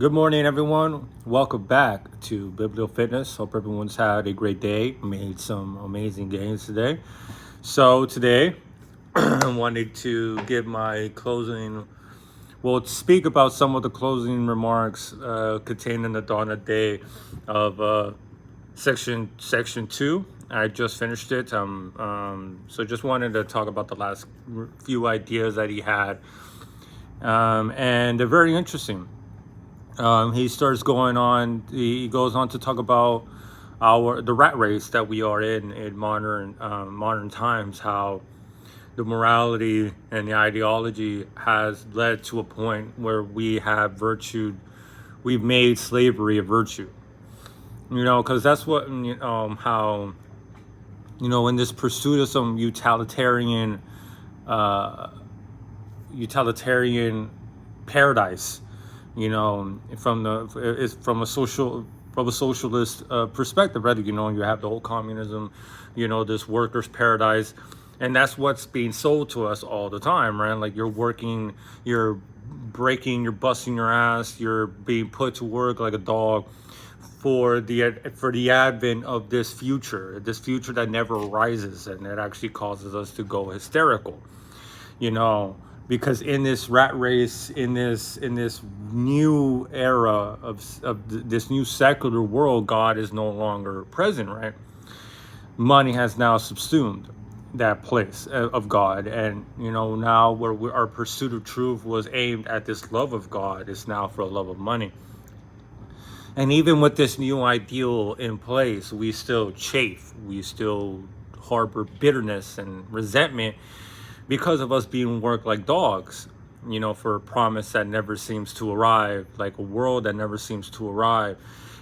Good morning, everyone. Welcome back to Biblio Fitness. Hope everyone's had a great day, made some amazing gains today. So, today, I wanted to give my speak about some of the closing remarks contained in the Dawn of Day of section 2. I just finished it. So just wanted to talk about the last few ideas that he had. And they're very interesting. He starts going on. He goes on to talk about the rat race that we are in modern times. How the morality and the ideology has led to a point where we've made slavery a virtue. Because that's what how in this pursuit of some utilitarian paradise, from a socialist perspective, right? You have the whole communism, this workers' paradise, and that's what's being sold to us all the time, right? Like you're working, you're breaking, you're busting your ass, you're being put to work like a dog for the advent of this future that never arises, and it actually causes us to go hysterical. Because in this rat race, in this new era of this new secular world, God is no longer present, right? Money has now subsumed that place of God, and now where our pursuit of truth was aimed at this love of God is now for a love of money. And even with this new ideal in place, we still chafe, we still harbor bitterness and resentment because of us being worked like dogs, for a promise that never seems to arrive, like a world that never seems to arrive.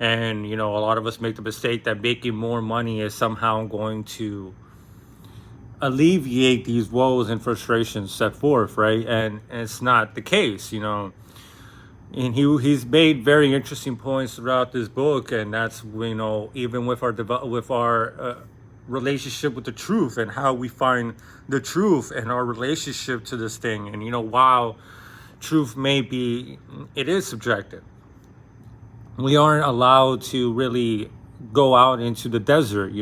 And, a lot of us make the mistake that making more money is somehow going to alleviate these woes and frustrations set forth, right? And it's not the case, And he's made very interesting points throughout this book, and that's even with our relationship with the truth and how we find the truth and our relationship to this thing. And while truth it is subjective, we aren't allowed to really go out into the desert.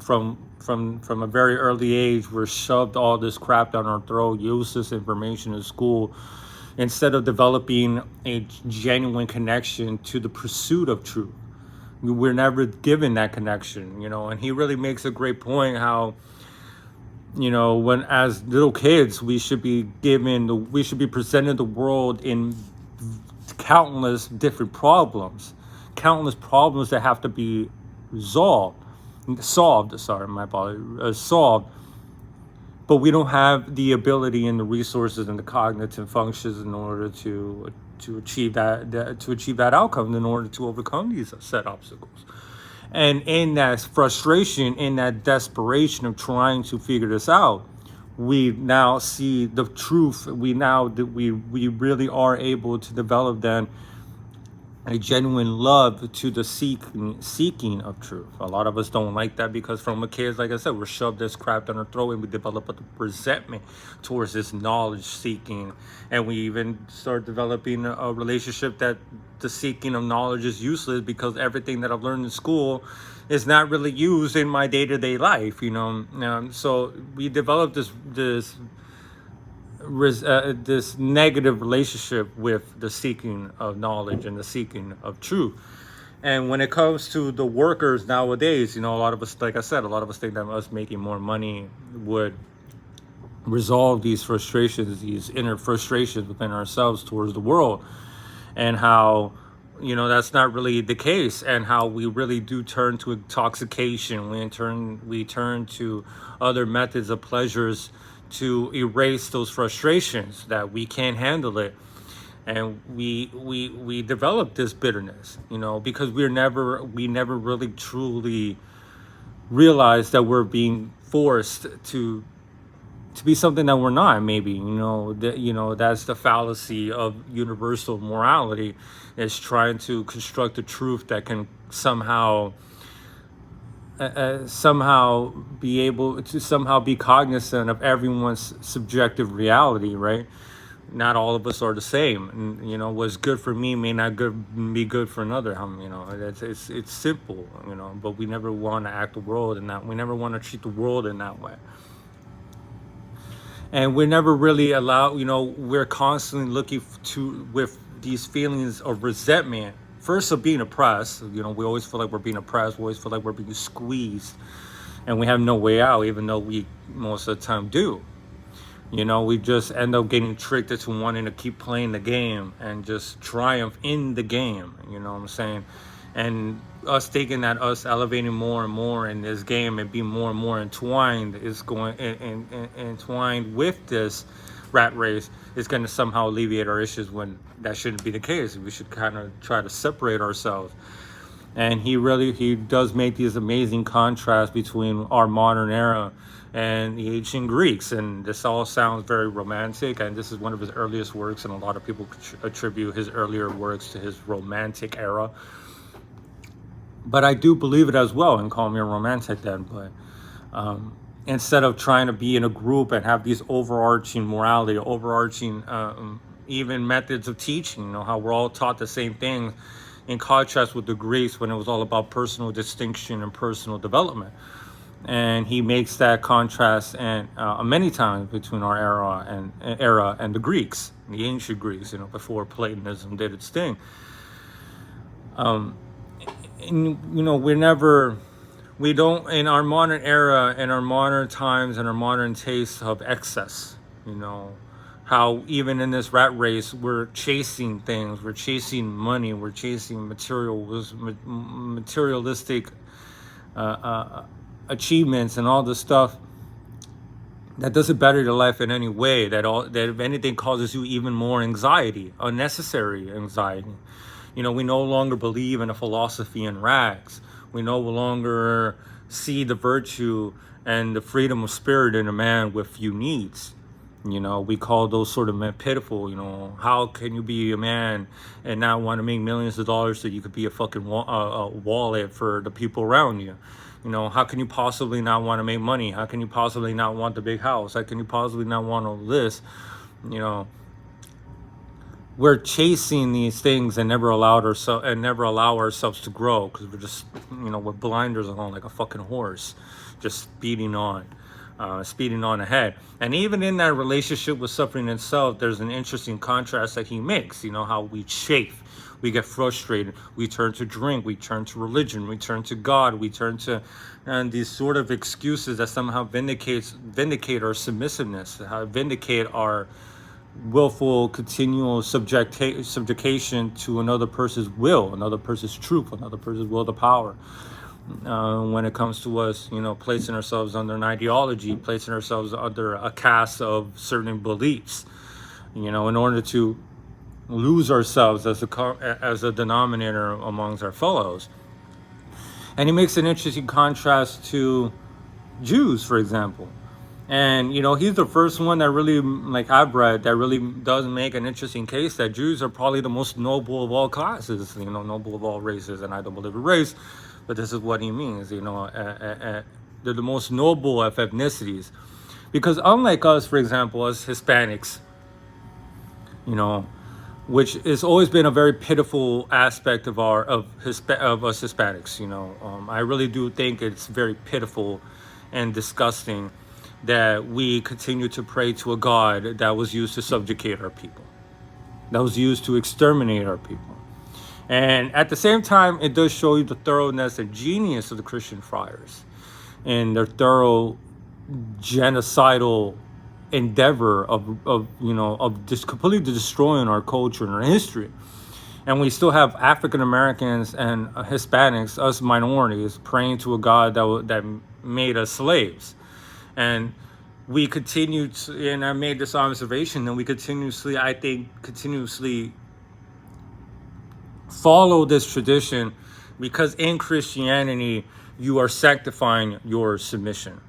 From a very early age, we're shoved all this crap down our throat, useless information in school, instead of developing a genuine connection to the pursuit of truth. We're never given that connection, and he really makes a great point how, when as little kids, we should be presented the world in countless different problems that have to be solved, but we don't have the ability and the resources and the cognitive functions in order to achieve that outcome, in order to overcome these set obstacles. And in that frustration, in that desperation of trying to figure this out, we now see the truth. We really are able to develop then a genuine love to the seeking of truth. A lot of us don't like that because from a kid, like I said, we're shoved this crap down our throat, and we develop a resentment towards this knowledge seeking, and we even start developing a relationship that the seeking of knowledge is useless because everything that I've learned in school is not really used in my day-to-day life. So we develop this negative relationship with the seeking of knowledge and the seeking of truth. And when it comes to the workers nowadays, a lot of us, like I said, a lot of us think that us making more money would resolve these frustrations, these inner frustrations within ourselves towards the world, and how that's not really the case, and how we really do turn to intoxication. We turn to other methods of pleasures to erase those frustrations that we can't handle it, and we develop this bitterness, because we never really truly realize that we're being forced to be something that we're not. Maybe that's the fallacy of universal morality, is trying to construct a truth that can somehow be able to somehow be cognizant of everyone's subjective reality, right? not all of us are the same. And, what's good for me may not be good for another. It's simple, but we never want to act the world and we never want to treat the world in that way. And we're never really allowed, we're constantly looking with these feelings of resentment, first of being oppressed. We always feel like we're being oppressed. We always feel like we're being squeezed and we have no way out, even though we most of the time do. We just end up getting tricked into wanting to keep playing the game and just triumph in the game. You know what I'm saying? And us thinking that us elevating more and more in this game and being more and more entwined is going entwined with this rat race is going to somehow alleviate our issues, when that shouldn't be the case. We should kind of try to separate ourselves. And he does make these amazing contrasts between our modern era and the ancient Greeks. And this all sounds very romantic, and this is one of his earliest works, and a lot of people attribute his earlier works to his romantic era. But I do believe it as well, and call me a romantic then. But instead of trying to be in a group and have these overarching morality, overarching even methods of teaching, how we're all taught the same thing, in contrast with the Greeks, when it was all about personal distinction and personal development. And he makes that contrast and many times between our era and the Greeks, the ancient Greeks, before Platonism did its thing. We don't, in our modern era, in our modern times, and our modern tastes of excess, how even in this rat race, we're chasing things, we're chasing money, we're chasing materialistic achievements and all this stuff that doesn't better your life in any way, that if anything causes you even more anxiety, unnecessary anxiety. We no longer believe in a philosophy in rags. We no longer see the virtue and the freedom of spirit in a man with few needs. We call those sort of men pitiful. How can you be a man and not want to make millions of dollars so you could be a fucking wallet for the people around you? How can you possibly not want to make money? How can you possibly not want the big house? How can you possibly not want all this? We're chasing these things and never allow ourselves to grow, because we're just, with blinders on like a fucking horse, just speeding on ahead. And even in that relationship with suffering itself, there's an interesting contrast that he makes. How we chafe, we get frustrated, we turn to drink, we turn to religion, we turn to God, we turn to these sort of excuses that somehow vindicate our submissiveness, vindicate our willful, continual subjugation to another person's will, another person's truth, another person's will to power. When it comes to us, placing ourselves under an ideology, placing ourselves under a cast of certain beliefs, in order to lose ourselves as a denominator amongst our fellows. And he makes an interesting contrast to Jews, for example. And, he's the first one that really, like I've read, that really does make an interesting case that Jews are probably the most noble of all classes, noble of all races. And I don't believe in race, but this is what he means, they're the most noble of ethnicities. Because unlike us, for example, as Hispanics, which has always been a very pitiful aspect of us Hispanics, I really do think it's very pitiful and disgusting that we continue to pray to a God that was used to subjugate our people, that was used to exterminate our people. And at the same time, it does show you the thoroughness and genius of the Christian friars and their thorough genocidal endeavor of just completely destroying our culture and our history. And we still have African Americans and Hispanics, us minorities, praying to a God that made us slaves. And we continue to, and I made this observation, and we continuously follow this tradition, because in Christianity, you are sanctifying your submission.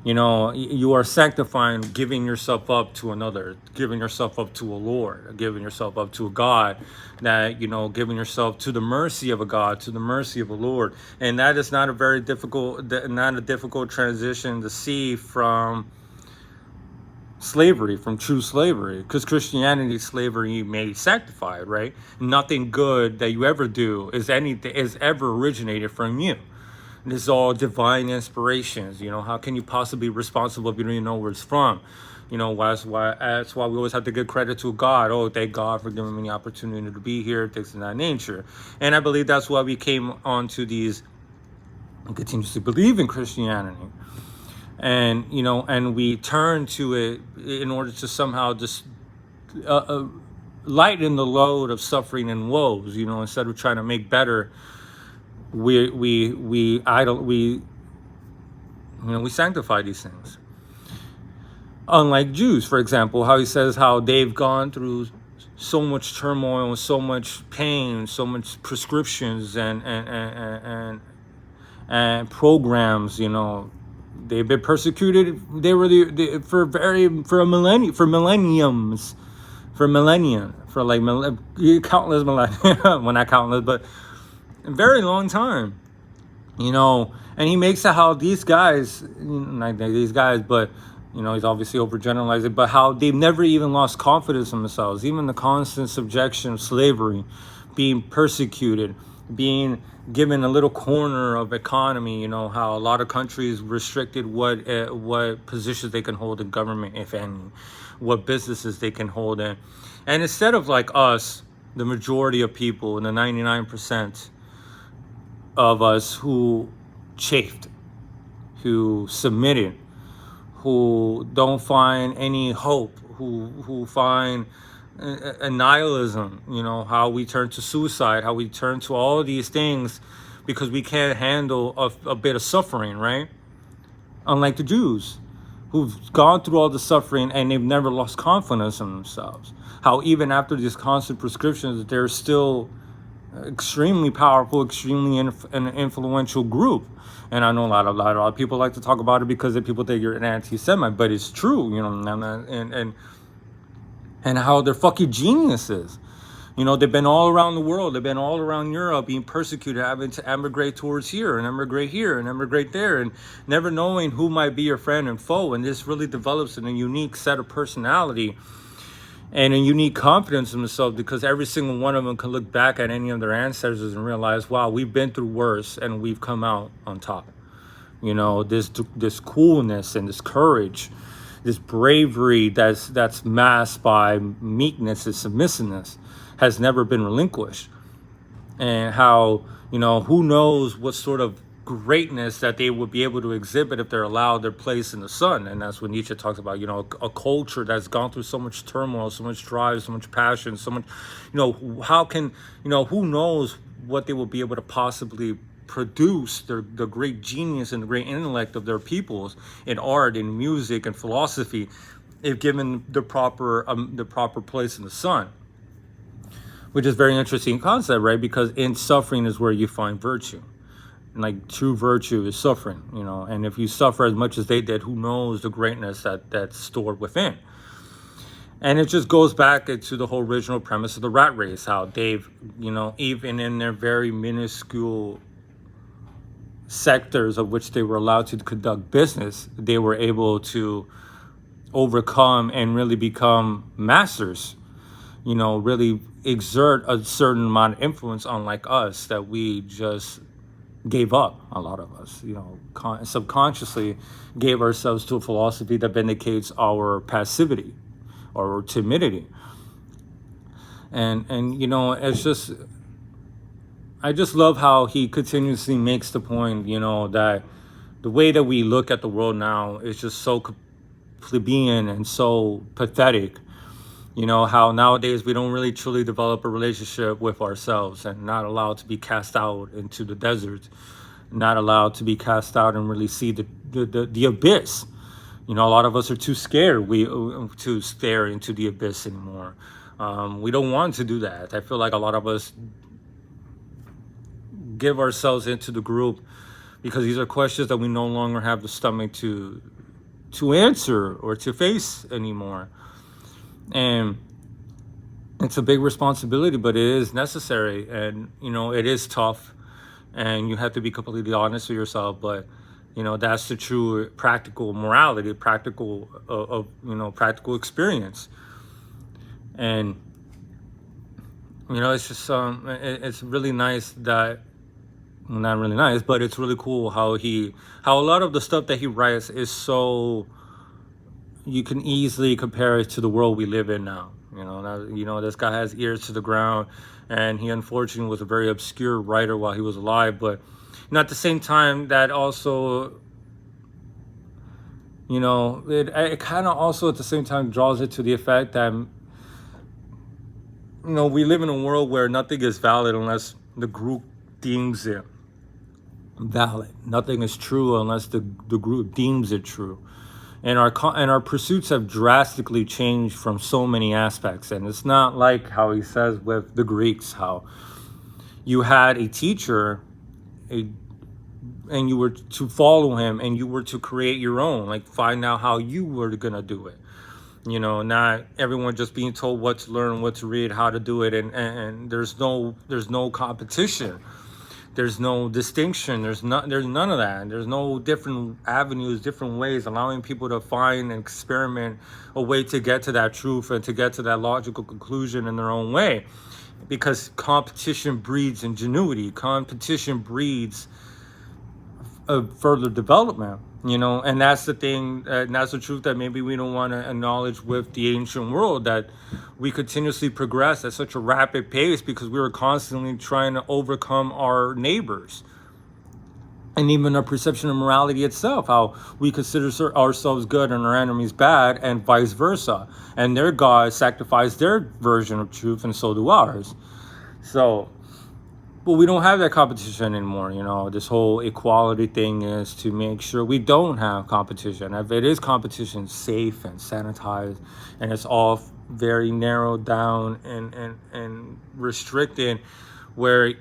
You are sanctifying giving yourself up to another, giving yourself up to a Lord, giving yourself up to a God, that, giving yourself to the mercy of a God, to the mercy of a Lord. And that is not a difficult transition to see from slavery, from true slavery, because Christianity, slavery made sanctified, right? Nothing good that you ever do is ever originated from you. This is all divine inspirations. How can you possibly be responsible if you don't even know where it's from? That's why we always have to give credit to God. Oh, thank God for giving me the opportunity to be here, things of that nature. And I believe that's why we came onto these and continuously believe in Christianity. And and we turn to it in order to somehow just lighten the load of suffering and woes. Instead of trying to make better, we sanctify these things. Unlike Jews, for example, how he says how they've gone through so much turmoil, so much pain, so much prescriptions and programs. They've been persecuted. They were for millenniums, for like countless millennia. Well, not countless, but a very long time. And he makes it how these guys, not these guys, but he's obviously overgeneralizing, but how they've never even lost confidence in themselves. Even the constant subjection of slavery, being persecuted, being given a little corner of economy. How a lot of countries restricted what positions they can hold in government, if any, what businesses they can hold in. And instead of like us, the majority of people, and the 99% of us who chafed, who submitted, who don't find any hope, who find a nihilism, how we turn to suicide, how we turn to all these things because we can't handle a bit of suffering, right? Unlike the Jews, who've gone through all the suffering and they've never lost confidence in themselves. How even after these constant prescriptions, they're still extremely powerful, extremely an influential group. And I know a lot of people like to talk about it because people think you're an anti-Semite, but it's true, and how they're fucking geniuses. They've been all around the world. They've been all around Europe being persecuted, having to emigrate towards here and emigrate here and emigrate there, and never knowing who might be your friend and foe. And this really develops in a unique set of personality and a unique confidence in themselves, because every single one of them can look back at any of their ancestors and realize, wow, we've been through worse and we've come out on top. This coolness and this courage, this bravery that's masked by meekness and submissiveness has never been relinquished. And how, who knows what sort of greatness that they would be able to exhibit if they're allowed their place in the sun. And that's when Nietzsche talks about, a culture that's gone through so much turmoil, so much drive, so much passion, so much, how can, who knows what they will be able to possibly produce, the great genius and the great intellect of their peoples in art and music and philosophy, if given the proper place in the sun. Which is a very interesting concept, right? Because in suffering is where you find virtue. Like true virtue is suffering, and if you suffer as much as they did, who knows the greatness that's stored within. And it just goes back into the whole original premise of the rat race, how they've, even in their very minuscule sectors of which they were allowed to conduct business, they were able to overcome and really become masters, really exert a certain amount of influence, unlike us, that we just gave up. A lot of us, subconsciously gave ourselves to a philosophy that vindicates our passivity or timidity. And it's just, I just love how he continuously makes the point, that the way that we look at the world now is just so plebeian and so pathetic. How nowadays we don't really truly develop a relationship with ourselves, and not allowed to be cast out into the desert, not allowed to be cast out and really see the abyss. A lot of us are too scared to stare into the abyss anymore. We don't want to do that. I feel like a lot of us give ourselves into the group because these are questions that we no longer have the stomach to answer or to face anymore. And it's a big responsibility, but it is necessary. And, it is tough, and you have to be completely honest with yourself. But That's the true practical morality, practical practical experience. And it's just it's really nice that, well, not really nice, but it's really cool how a lot of the stuff that he writes is so, you can easily compare it to the world we live in now. This guy has ears to the ground, and he unfortunately was a very obscure writer while he was alive. But at the same time, that also, it kind of also at the same time draws it to the effect that, we live in a world where nothing is valid unless the group deems it valid. Nothing is true unless the group deems it true. And our pursuits have drastically changed from so many aspects. And it's not like how he says with the Greeks, how you had a teacher, and you were to follow him, and you were to create your own, like find out how you were gonna do it. Not everyone just being told what to learn, what to read, how to do it, and there's no competition. There's no distinction. There's none of that. There's no different avenues, different ways, allowing people to find and experiment a way to get to that truth and to get to that logical conclusion in their own way. Because competition breeds ingenuity. Competition breeds a further development. And that's the thing, and that's the truth that maybe we don't want to acknowledge with the ancient world, that we continuously progress at such a rapid pace because we were constantly trying to overcome our neighbors. And even our perception of morality itself, how we consider ourselves good and our enemies bad, and vice versa. And their God sacrificed their version of truth, and so do ours. But we don't have that competition anymore. This whole equality thing is to make sure we don't have competition. If it is competition, safe and sanitized, and it's all very narrowed down and restricted, where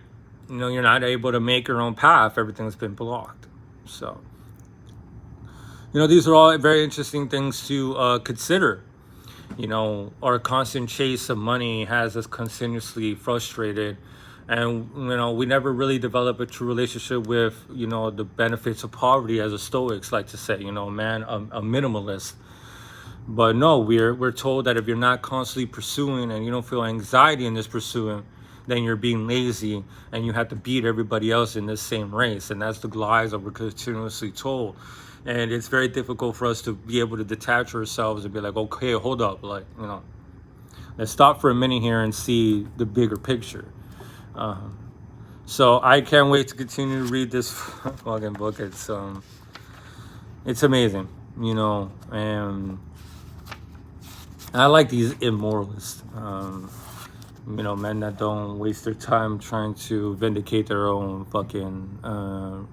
you're not able to make your own path. Everything's been blocked. So these are all very interesting things to consider. Our constant chase of money has us continuously frustrated. And, we never really develop a true relationship with, the benefits of poverty, as the Stoics like to say, a minimalist. But no, we're told that if you're not constantly pursuing and you don't feel anxiety in this pursuing, then you're being lazy and you have to beat everybody else in this same race. And that's the lies that we're continuously told. And it's very difficult for us to be able to detach ourselves and be like, okay, hold up. Let's stop for a minute here and see the bigger picture. So I can't wait to continue to read this fucking book. It's amazing, and I like these immoralists, men that don't waste their time trying to vindicate their own fucking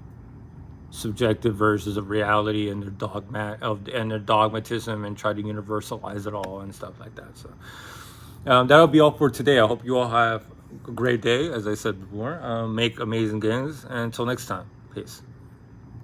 subjective versions of reality and their dogmatism, and try to universalize it all and stuff like that. So that'll be all for today. I hope you all have a great day. As I said before, make amazing gains, and until next time, peace.